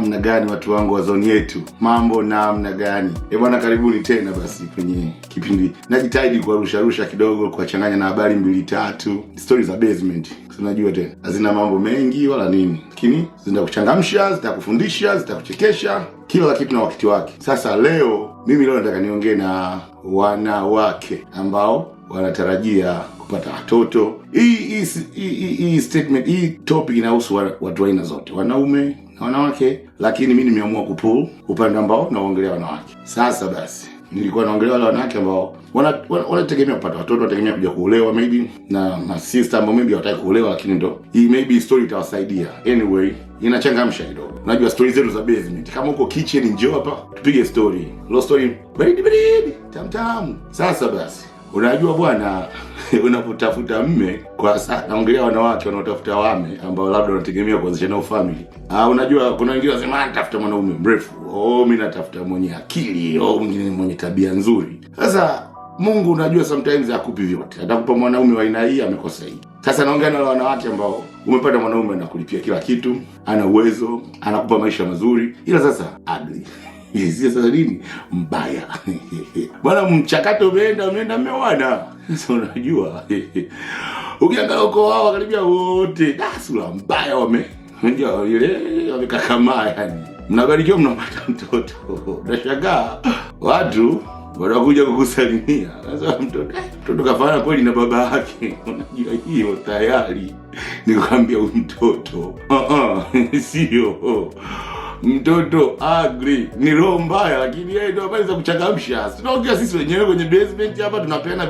namna gani watu wangu wa zone yetu? Mambo namna gani? Bwana, karibuni tena basi kwenye kipindi. Najitahidi kuwarusha kidogo, kuwachanganya na habari 2-3. Stories za basement. Unajua tena, hazina mambo mengi wala nini. Lakini zinakuchangamsha, zitakufundisha, zitakuchekesha, kila kitu na wakati wake. Sasa mimi leo nataka niongee na wanawake ambao wanatarajia kupata watoto. Hii statement, hii topic inahusu watu aina zote, wanaume na wanawake, lakini mimi nimeamua kupull upande ambao naongelea wanawake. Sasa basi, nilikuwa naongelea wale wanawake ambao wanategemea kupata watoto, wanategemea kuja kuolewa maybe, na sister ambao maybe hawataka kuolewa, lakini ndo hii maybe story itawasaidia. Anyway, inachangamsha kidogo. Unajua stories zetu za basement. Kama uko kitchen, njoo hapa tupige story. Low story baridi tam. Sasa basi, unajua bwana, unapotafuta mme, kwa sasa naongelea wanawake wanaotafuta wame ambao labda wanategemea kuanzisha nao family. Unajua kuna wengine wanasema natafuta mwanaume mrefu, mimi natafuta mwenye akili, mwingine mwenye tabia nzuri. Sasa Mungu unajua sometimes hakupi vyote. Atakupa mwanaume wa aina hii, amekosa hii. Sasa naongea na wanawake ambao umepata mwanaume anakulipia kila kitu, ana uwezo, anakupa maisha mazuri, ila sasa ugly. Sasa nini? Mbaya. Bwana, mchakato umeenda mmewana. Sasa unajua, ukiangalia uko wao karibia wote, sura mbaya unajua ile wamekakamaa yani. Mnabarikiwa mnapata mtoto. Unashangaa watu wanakuja kukusalimia. Sasa mtoto kafana kweli na baba yake. Unajua hiyo tayari nikwambia mtoto. Sio mtoto ugly, ni roho mbaya, lakini yeye ndio habari za kuchangamsha. Tunaongea sisi wenyewe kwenye basement hapa, tunapeana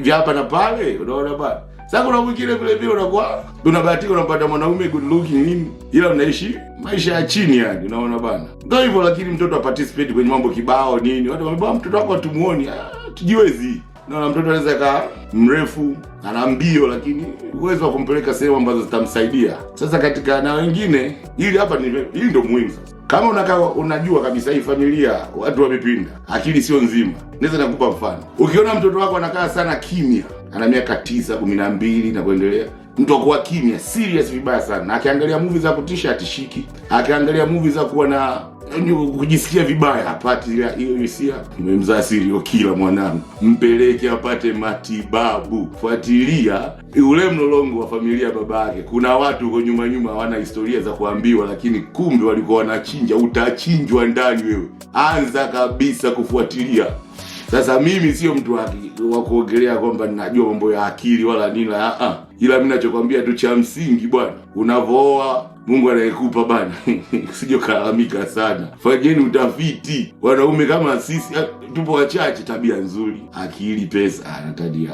vya hapa na pale, unaona bana. Sasa kuna mwingine vile unakuwa unabahatika unapata mwanaume good looking nini, ila unaishi maisha ya chini yani, unaona bana. Ndio hivyo, lakini mtoto participate kwenye mambo kibao nini. Watu wamebaa mtoto wako tumuone, tujiwezi. Naona mtoto anaweza kaa mrefu, ana mbio, lakini uwezo wa kumpeleka sehemu ambazo zitamsaidia. Sasa katika na wengine, hili ndio muhimu sasa. Kama unajua kabisa hii familia watu wamepinda, akili sio nzima. Naweza nakupa mfano. Ukiona mtoto wako anakaa sana kimya, ana miaka 9, 12 na kuendelea, mtu akuwa kimya, serious vibaya sana. Na akiangalia movie za kutisha atishiki. Akiangalia movie za kuwa na kujisikia vibaya, hapati hiyo hisia. Nimemzaa serial killer mwanangu, mpeleke apate matibabu. Fuatilia ule mlolongo wa familia babake. Kuna watu huko nyuma hawana historia za kuambiwa, lakini kumbe walikuwa wanachinja. Utachinjwa ndani wewe. Anza kabisa kufuatilia. Sasa mimi sio mtu wa kuongelea kwamba ninajua mambo ya akili wala nini, ila mimi ninachokwambia tu cha msingi bwana, unavooa Mungu anayekupa bana. Usije kulalamika sana. Fanyeni utafiti. Wanaume kama sisi tupo wachache, tabia nzuri, akili, pesa, anatabia.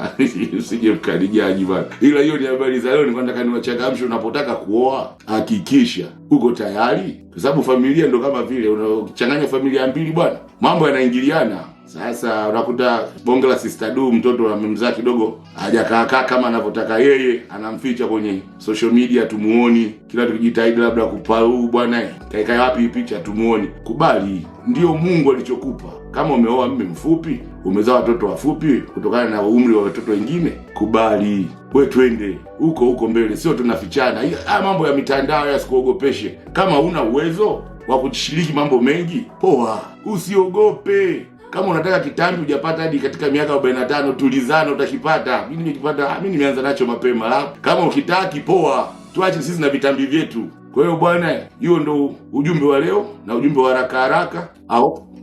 Usije mkalijaji bana. Ila hiyo ni habari za leo. Nataka niwachangamshe, unapotaka kuoa hakikisha uko tayari, kwa sababu familia ndo kama vile unachanganya familia mbili bwana, mambo yanaingiliana. Sasa unakuta bonge la sister du, mtoto amemzaa kidogo hajakaa kama anavyotaka yeye, anamficha kwenye social media, tumuoni. Kila tukijitahidi labda kupau bwana, kaika wapi picha, tumuoni. Kubali, ndio Mungu alichokupa. Kama umeoa mume mfupi, umezaa watoto wafupi kutokana na umri wa watoto wengine, kubali. Wewe twende huko mbele, sio tunafichana. Mambo ya mitandao yasikuogopeshe. Kama una uwezo wa kushiriki mambo mengi, poa, usiogope. Kama unataka kitambi hujapata hadi katika miaka 45, tulizana, utakipata. Mimi nimeanza nacho mapema. Kama ukitaki, poa, tuache sisi na vitambi vyetu. Kwa hiyo bwana, hiyo ndo ujumbe wa leo, na ujumbe wa haraka.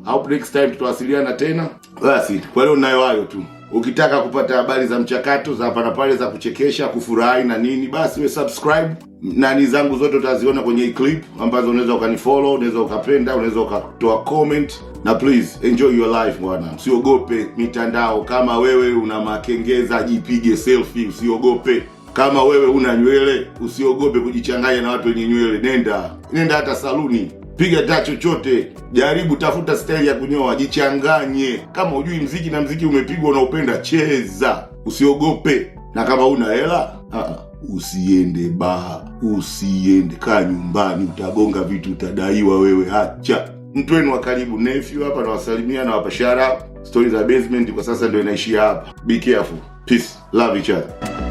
Hope next time tutawasiliana tena. Basi kwa leo nayo hayo tu. Ukitaka kupata habari za mchakato za hapa na pale za kuchekesha, kufurahi na nini, basi we subscribe. Nani zangu zote utaziona kwenye hii clip, ambazo unaweza ukanifollow, unaweza ukapenda, unaweza ukatoa comment. Na please enjoy your life bwana. Usiogope mitandao. Kama wewe una makengeza, jipige selfie, usiogope. Kama wewe una nywele, usiogope kujichanganya na watu wenye nywele. Nenda hata saluni, piga hata chochote, jaribu, tafuta style ya kunyoa, jichanganye. Kama hujui mziki na mziki umepigwa unaupenda, cheza, usiogope. Na kama una hela, usiende baa, usiende, kaa nyumbani, utagonga vitu, utadaiwa wewe. Acha. Mtu wenu wa karibu, nephew hapa, na wasalimia na wapa shout out. Stories za basement kwa sasa ndio inaishia hapa. Be careful. Peace. Love each other.